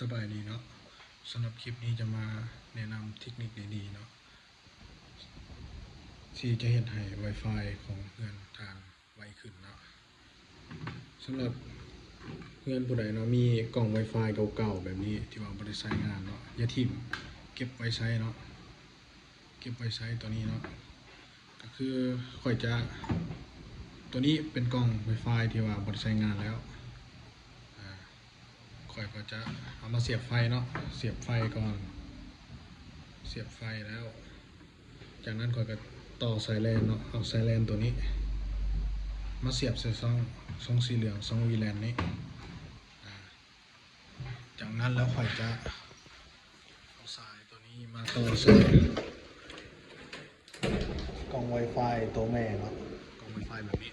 สบายดีเนาะสำหรับคลิปนี้จะมาแนะนำเทคนิคดีๆเนาะที่จะเห็นให้ Wi-Fi ของเพื่อนทางไวขึ้นเนาะสำหรับเพื่อนผู้ใดเนาะมีกล่อง Wi-Fi เก่าๆแบบนี้ที่ว่าบ่ได้ใช้งานเนาะอย่าทิ้งเก็บไว้ใช้เนาะเก็บไว้ใช้ตัวนี้เนาะก็คือค่อยจะตัวนี้เป็นกล่อง Wi-Fi ที่ว่าบ่ได้ใช้งานแล้วค่อยก็จะเอามาเสียบไฟเนาะเสียบไฟก่อนเสียบไฟแล้วจากนั้นค่อยก็ต่อสายแลนเนาะเอาสายแลนตัวนี้มาเสียบใส่ช่องสีเหลืองช่องวีแลนนี้จากนั้นแล้วค่อยจะเอาสายตัวนี้มาต่อใส่กล่อง Wi-Fi ตัวแม่เนาะกล่อง Wi-Fi แบบนี้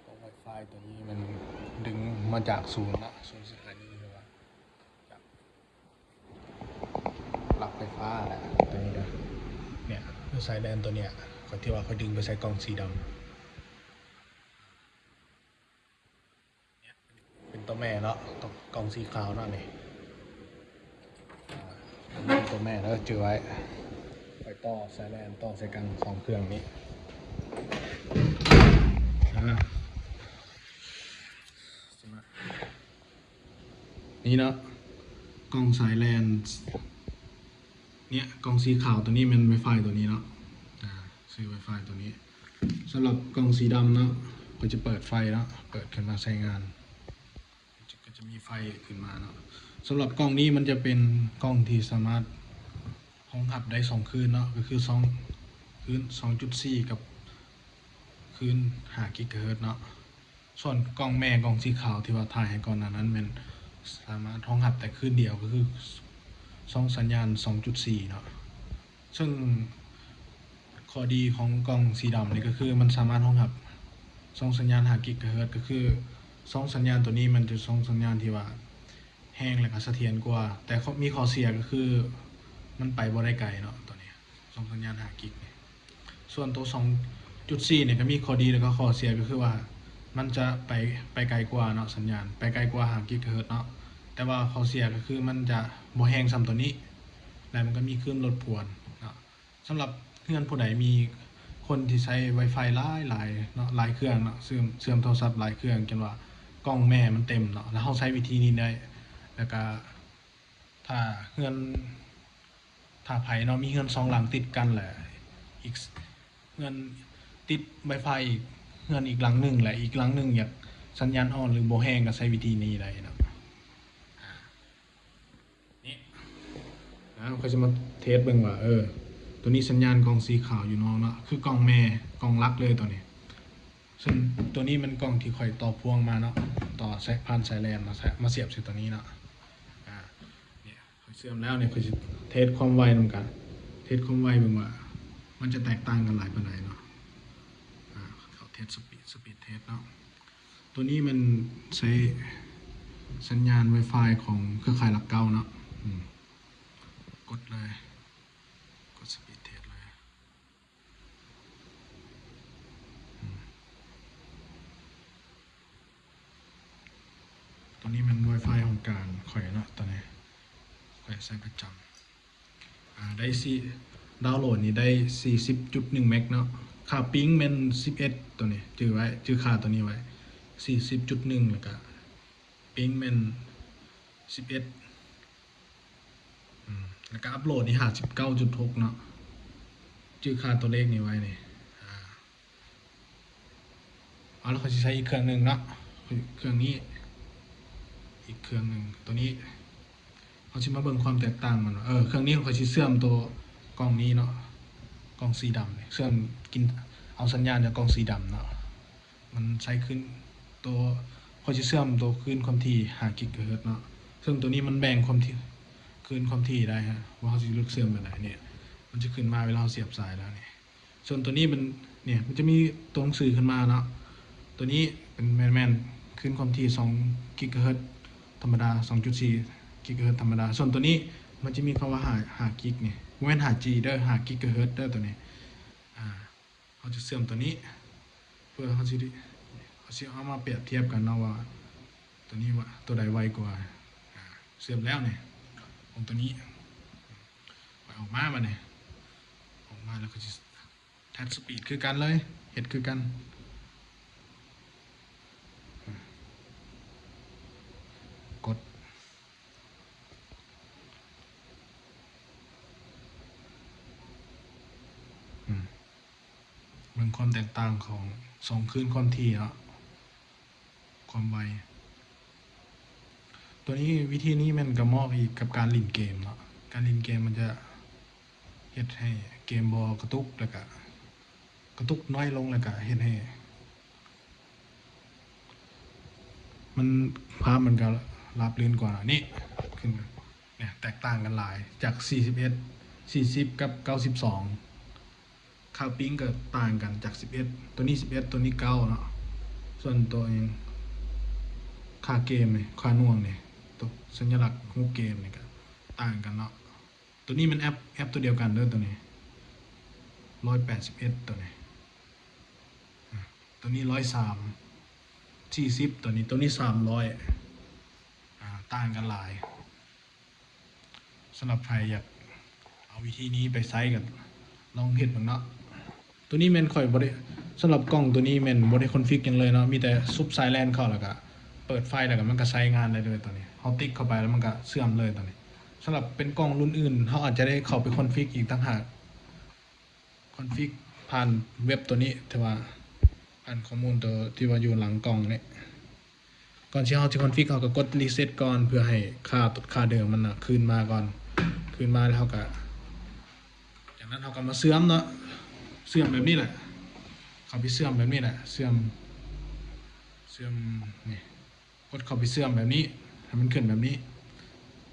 กล่อง Wi-Fi ตัวนี้มันดึงมาจากศูนย์ละศูนย์สถานีหรือว่าจากหลักไฟฟ้าแหละตัวนี้นะเนี่ยสายแลนตัวเนี้ยเขาที่ว่าเขาดึงไปใส่กล่องสีดำเนี่ยเป็นตัวแม่เนาะกล่องสีขาวนั่นนี่ตัวแม่แล้วจือไว้ไปต่อสายแลนต่อใส่กันสองเครื่องนี้นี่เนาะกล่องสายแลนเนี่ยกล่องสีขาวตัวนี้มัน Wi-Fi ตัวนี้เนาะซื้อ Wi-Fi ตัวนี้สำหรับกล่องสีดำเนาะก็จะเปิดไฟเนาะเปิดขึ้นมาใช้งานก็จะมีไฟขึ้นมาเนาะสำหรับกล่องนี้มันจะเป็นกล่องที่สามารถรองรับได้2 คืนเนาะก็คือคืน 2.4 กับคืน5 กิกะเฮิรตซ์เนาะส่วนกล่องแม่กล่องสีขาวที่ว่าถ่ายให้ก่อนนั้นมันสามารถรองรับแต่คืนเดียวก็คือสัญญาณ 2.4 เนาะซึ่งข้อดีของกล่องสีดำนี่ก็คือมันสามารถรองรับสัญญาณ5 กิกะเฮิรตซ์ก็คือสัญญาณตัวนี้มันจะสัญญาณที่ว่าแห้งและก็เสถียรกว่าแต่มีข้อเสียก็คือมันไปบ่ได้ไกลเนาะตัวนี้สัญญาณ5 กิกส่วนตัว 2.4 เนี่ยก็มีข้อดีแล้วก็ข้อเสียก็คือว่ามันจะไปไกลกว่าเนาะสัญญาณไปไกลกว่า5 กิกะเฮิรตซ์เนาะแต่ว่าข้อเสียก็คือมันจะบ่แห้งซ้ำตัวนี้และมันก็มีคลื่นรบกวนเนาะสำหรับเพื่อนผู้ใดมีคนที่ใช้ Wi-Fi หลายเนาะหลายเครื่องเนาะเสื่อมโทรศัพท์หลายเครื่องจนว่ากล้องแม่มันเต็มเนาะแล้วเราใช้วิธีนี้ได้แล้วก็ถ้าเพื่อนถ้าไผเนาะมีเพื่อน2 หลังติดกันแหละอีกเพื่อนติด Wi-Fi อีกเพื่อนอีกหลังนึงแหละอีกหลังนึงอยากสัญญาณอ่อนหรือบ่แห้งก็ใช้วิธีนี้ได้เนาะนี่เขาจะมาเทสเบิ่งว่าตัวนี้สัญญาณกล่องสีขาวอยู่น้องเนาะคือกล่องแม่กล่องลักเลยตัวนี้ซึ่งตัวนี้มันกล่องที่ค่อยต่อพ่วงมาเนาะต่อผ่านสายแลนมาเสียบใส่ตัวนี้เนาะเนี่ยค่อยเชื่อมแล้วเนี่ยค่อยจะเทสความไวนำกันเทสความไวเบิ่งว่ามันจะแตกต่างกันหลายปานใดเนาะเขาเทสสปีดเทสเนาะตัวนี้มันใช้สัญญาณ Wi-Fi ของเครือข่ายหลักเก้าเนาะกดเลยกดสปีดเทสเลยตัวนี้มัน Wi-Fi ของกลางข่อยเนาะตัวนี้ข่อยใช้ประจำได้ดาวน์โหลดนี่ได้ 40.1 เมกเนาะค่าปิ๊งมัน11ตัวนี้จื้อไว้จื้อค่าตัวนี้ไว้ 40.1 แล้วก็ปิ๊งมัน11แล้วก็อัปโหลดนี่59.6เนาะจื้อค่าตัวเลขนี้ไว้นี่แล้วเขาจะใช้อีกเครื่องหนึ่งเนาะเครื่องนี้อีกเครื่องหนึ่งตัวนี้เขาจะมาเบิ่งความแตกต่างมันเครื่องนี้เขาจะเชื่อมตัวกล้องนี้เนาะกล้องสีดำเชื่อมกินเอาสัญญาณจากกล้องสีดำเนาะมันใช้ขึ้นตัวเขาจะเชื่อมตัวคลื่นความถี่5 กิกะเฮิรตซ์เนาะซึ่งตัวนี้มันแบ่งความถี่คลื่นความถี่ได้ฮะว่าเขาจะเลือกเชื่อมแบบไหนเนี่ยมันจะขึ้นมาเวลาเราเสียบสายแล้วเนี่ยส่วนตัวนี้มันเนี่ยมันจะมีตัวหนังสือขึ้นมาเนาะตัวนี้เป็นแม่นขึ้นความถี่2 กิกะเฮิรตซ์ธรรมดา 2.4 กิกะเฮิรตซ์ธรรมดาส่วนตัวนี้มันจะมีคำว่า5 กิกเนี่ยแม่น5G เด้อ5 กิกะเฮิรตซ์เด้อตัวนี้เขาจะเชื่อมตัวนี้เพื่อเขาจะเอามาเปรียบเทียบกันเนาะว่าตัวนี้ว่าตัวใดไวกว่า เสื่อมแล้วเนี่ยของตัวนี้ปล่อยออกมาบ่เนี่ยออกมาแล้วก็จะแท็บสปีดคือกันเลยเห็ดคือกันกดมันความแตกต่างของ2 คลื่นความถี่เนาะความไวตัวนี้วิธีนี้มันก็เหมาะอีกกับการเล่นเกมเนาะการเล่นเกมมันจะเฮ็ดให้เกมบ่กระตุกแล้วก็กระตุกน้อยลงแล้วก็เฮ็ดให้มันภาพมันก็ราบรื่นกว่านี่ขึ้นเนี่ยแตกต่างกันหลายจาก41 40กับ92ค่าปิ๊งก็ต่างกันจาก11ตัวนี้11ตัวนี้9เนาะส่วนตัวเองค่าเกมนี่ค่าน่วงนี่ตัวสัญลักษณ์ของเกมนี่ก็ต่างกันเนาะตัวนี้มันแอปตัวเดียวกันเด้อตัวนี้181ตัวนี้ตัวนี้103 40ตัวนี้300ต่างกันหลายสำหรับใครอยากเอาวิธีนี้ไปใช้กันลองเฮ็ดบ้างเนาะตัวนี้แม่นค่อยบ่ได้สำหรับกล้องตัวนี้แม่นบ่ได้คอนฟิกหยังเลยเนาะมีแต่ซุบสายแลนเข้าแล้วก็เปิดไฟแล้วก็มันก็ใช้งานได้เลยตัวนี้เฮาติ๊กเข้าไปแล้วมันก็เสื่อมเลยตัวนี้สำหรับเป็นกล้องรุ่นอื่นเฮาอาจจะได้เข้าไปคอนฟิกอีกต่างหากคอนฟิกผ่านเว็บตัวนี้แต่ว่าผ่านข้อมูลตัวที่ว่าอยู่หลังกล้องนี่ก่อนที่เราจะคอนฟิกเราก็กดรีเซ็ตก่อนเพื่อให้ค่าเดิมมันคืนมาก่อนคืนมาแล้วเราก็จากนั้นเราก็มาเสื่อมเนาะเสื่อมแบบนี้แหละเขาไปเสื่อมแบบนี้แหละเสื่อมนี่กดเข้าไปเสื่อมแบบนี้ให้มันขึ้นแบบนี้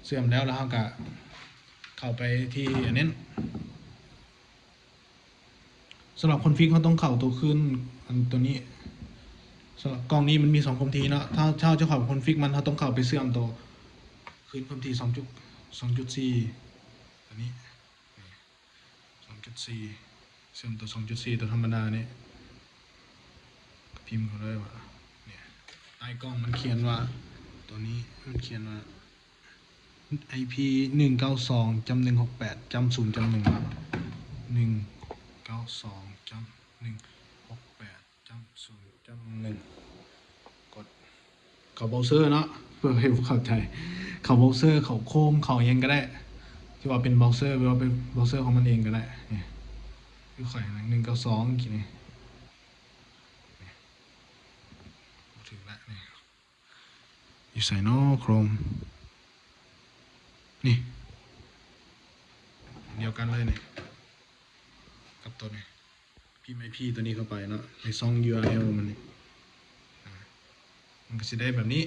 เสื่อมแล้วเราก็เข้าไปที่อันนี้สำหรับคอนฟิกเขาต้องเข้าตัวขึ้นอันตัวนี้สำหรับกล้องนี้มันมี2ความถี่เนาะถ้าจะเข้าคอนฟิกมันเขาต้องเข้าไปเสื่อมตัวขึ้นความถี่2.4ตัวนี้2.4เสื่อมตัว2.4ตัวธรรมดาเนี่ยพิมพ์เขาเลยว่าเนี่ยใต้กล้องมันเขียนว่าตัวนี้มันเขียนว่า IP 192.168.0.1 192.168.0.1กดเข้าเบราว์เซอร์เนาะเพื่อให้เข้าใจเข้าเบราว์เซอร์เข้าโคมเข้าเองก็ได้ที่ว่าเป็นเบราว์เซอร์หรือว่าเป็นเบราว์เซอร์ของมันเองก็ได้เนี่ยคือข่อย192กี่นี่ถึงแล้วนี่อยู่ใส่นอโครมนี่เดียวกันเลยนี่กับตัวนี้พิมพ์ IP ตัวนี้เข้าไปเนาะในช่อง URL มันนี่มันก็จะได้แบบนี้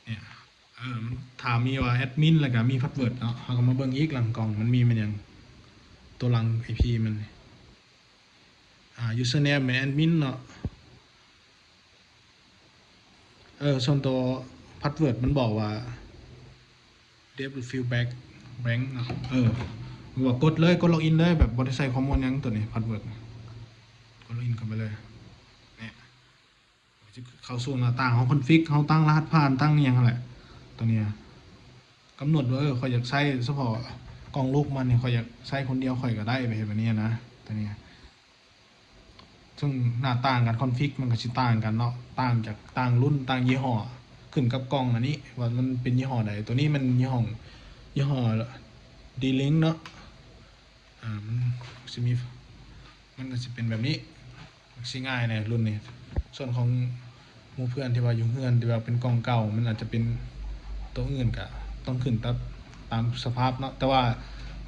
เนี่ยมันถามมีว่าแอดมินแล้วก็มีพาสเวิร์ดเนาะเราก็มาเบิ่งอีกหลังกล่องมันมีมันยังตัวหลัง IP มันusername เป็นแอดมินเนาะส่วนตัวพาสเวิร์ดมันบอกว่า devil feedback blank เนาะมันบอกกดเลยกดล็อกอินเลยแบบบ่ได้ใส่ข้อมูลหยังตัวนี้พาสเวิร์ดกดล็อกอินเข้าไปเลยเนี่ยเข้าสู่หน้าต่างของคอนฟิกเขาตั้งรหัสผ่านตั้งหยังแหละตัวเนี้ยกำหนดว่าข่อยอยากใช้เฉพาะกล้องลูกมันเนี่ยข่อยอยากใช้คนเดียวข่อยก็ได้แบบนี้นะตัวเนี้ยซึ่งหน้าต่างกันคอนฟิกมันก็สิต่างกันเนาะต่างจากต่างรุ่นต่างยี่ห้อขึ้นกับกล้องอันนี้ว่ามันเป็นยี่ห้อใดตัวนี้มันยี่ห้อD-Link เนาะมันจะมีมันก็จะเป็นแบบนี้สิง่ายเนี่ยรุ่นนี้ส่วนของหมู่เพื่อนที่ว่าอยู่เฮือนที่ว่าเป็นกล้องเก่ามันอาจจะเป็นตัวอื่นก็ต้องขึ้นตามสภาพเนาะแต่ว่า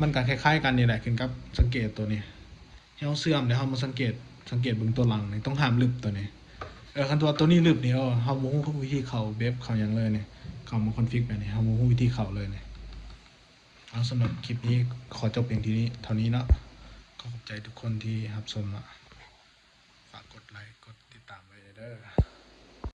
มันก็คล้ายๆกันนี่แหละขึ้นกับสังเกตตัวนี้เฮาเสื่อมเดี๋ยวเฮามาสังเกตเบิ่งตัวหลังนี่ต้องห้ามลึกตัวนี้คันตัวนี้ลึกนี่เฮาบ่ฮู้วิธีเข้าเว็บเข้าหยังเลยนี่เข้ามาคอนฟิกแบบนี้เฮาบ่ฮู้วิธีเข้าเลยนี่สำหรับคลิปนี้ขอจบเพียงเท่านี้เนาะขอบใจทุกคนที่รับชมนะฝากกดไลค์กดติดตามไว้เด้อ